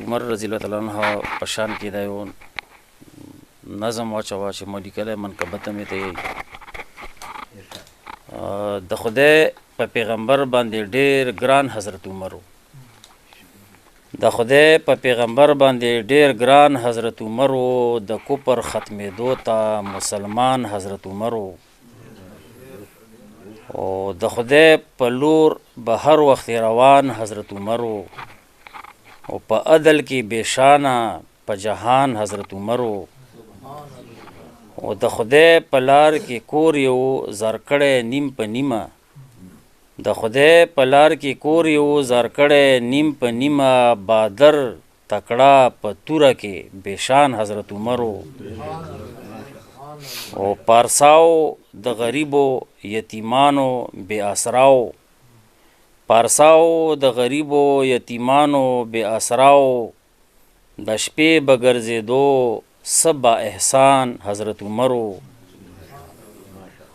عمر رضی الله تعالی عنہ په شان کې دا یو نظم واچوه چې مو لیکلی منقبته مې ته یې د خدای په پیغمبر باندې ډېر ګران حضرت عمر و د خدای په پیغمبر باندې ډېر ګران حضرت عمر و د کفر ختمېدو ته مسلمان حضرت عمر و او د خدای په لور به هر وخت روان حضرت عمر و او په عدل کې بېشانه په جهان حضرت عمر و او د خدای په لار کې کور یو زر کړی نیم په نیمه د خدای په لار کې کور یو زر کړی نیم په نیمه بادر تکړه په توره کې بېشان حضرت عمر و او پارساو د غریبو یتیمانو بې اسراو پارساو د غریبو یتیمانو بې اسراو د شپې به ګرځېدو سبا احسان حضرت عمر و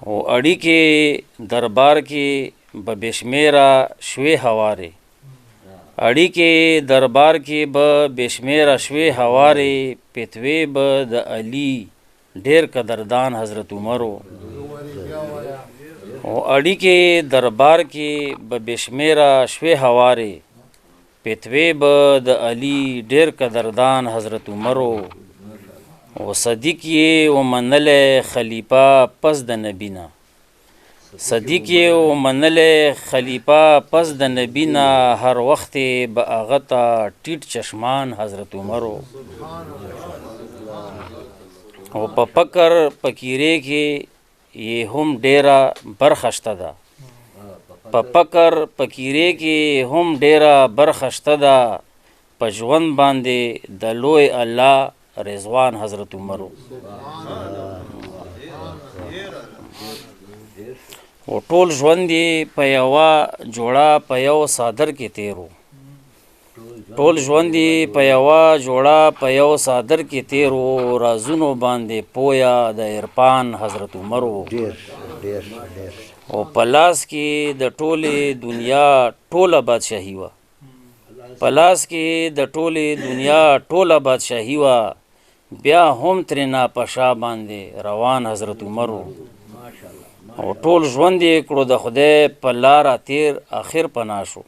او اړیکې دربار کې به بېشمېره شوې هوارې اړیکې دربار کې به بېشمېره شوې هوارې فتوې به د علي ډېر قدردان حضرت عمر و او اړیکې دربار کې به بېشمېره شوې هوارې فتوې به د علي ډېر قدردان حضرت عمر و او صدیق یې ومنلی خلیفه پس د نبي نه صدیق یې ومنلی خلیفه پس د نبي نه هر وخت به هغه ته ټیټ چشمان حضرت عمر و او په فکر فقیرې کې یې هم ډېره برخه شته ده په فکر فقیرې کې هم ډېره برخه شته ده په ژوند باندې د لوی الله رضوان حضرت عمر و ټول ژوند یې په یوه جوړه په یو څادر کې تیر و ټول ژوند یې په یوه جوړه په یو څادر کې تیر و رازونو باندې پویه د عرفان حضرت عمر و او په لاس کې د ټولې دنیا ټوله بادشاهي وه په لاس کې د ټولې دنیا ټوله بادشاهي وه بیا هم ترېنه په شا باندې روان حضرت عمر و او ټول ژوند یې کړو د خدای په لاره تیر اخر پناه شو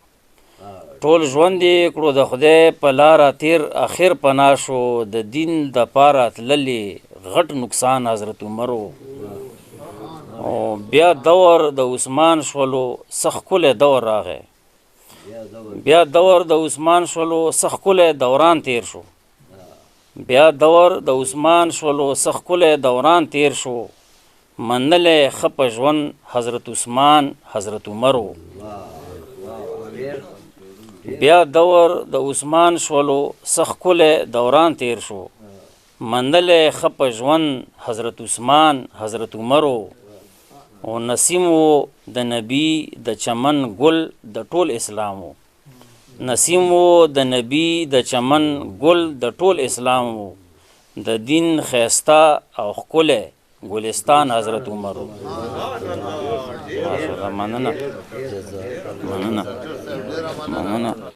ټول ژوند یې کړو د خدای په لاره تیر اخر پناه شو د دین دپاره تللې غټ نقصان حضرت عمر و او بیا دور د عثمان شولو څه ښکلی دور راغی بیا دور د عثمان شولو څه ښکلی دوران تیر شو بیا دور د عثمان شولو څه ښکلی دوران تیر شو منلی ښه په ژوند حضرت عثمان حضرت عمر و بیا دور د عثمان شولو څه ښکلی دوران تیر شو منلی ښه په ژوند حضرت عثمان حضرت عمر و او نسیم و د نبي د چمن ګل د ټول اسلام و نسیم و د نبي د چمن ګل د ټول اسلام و د دین ښایسته او ښکلی ګلستان حضرت عمر و مننه مننه مننه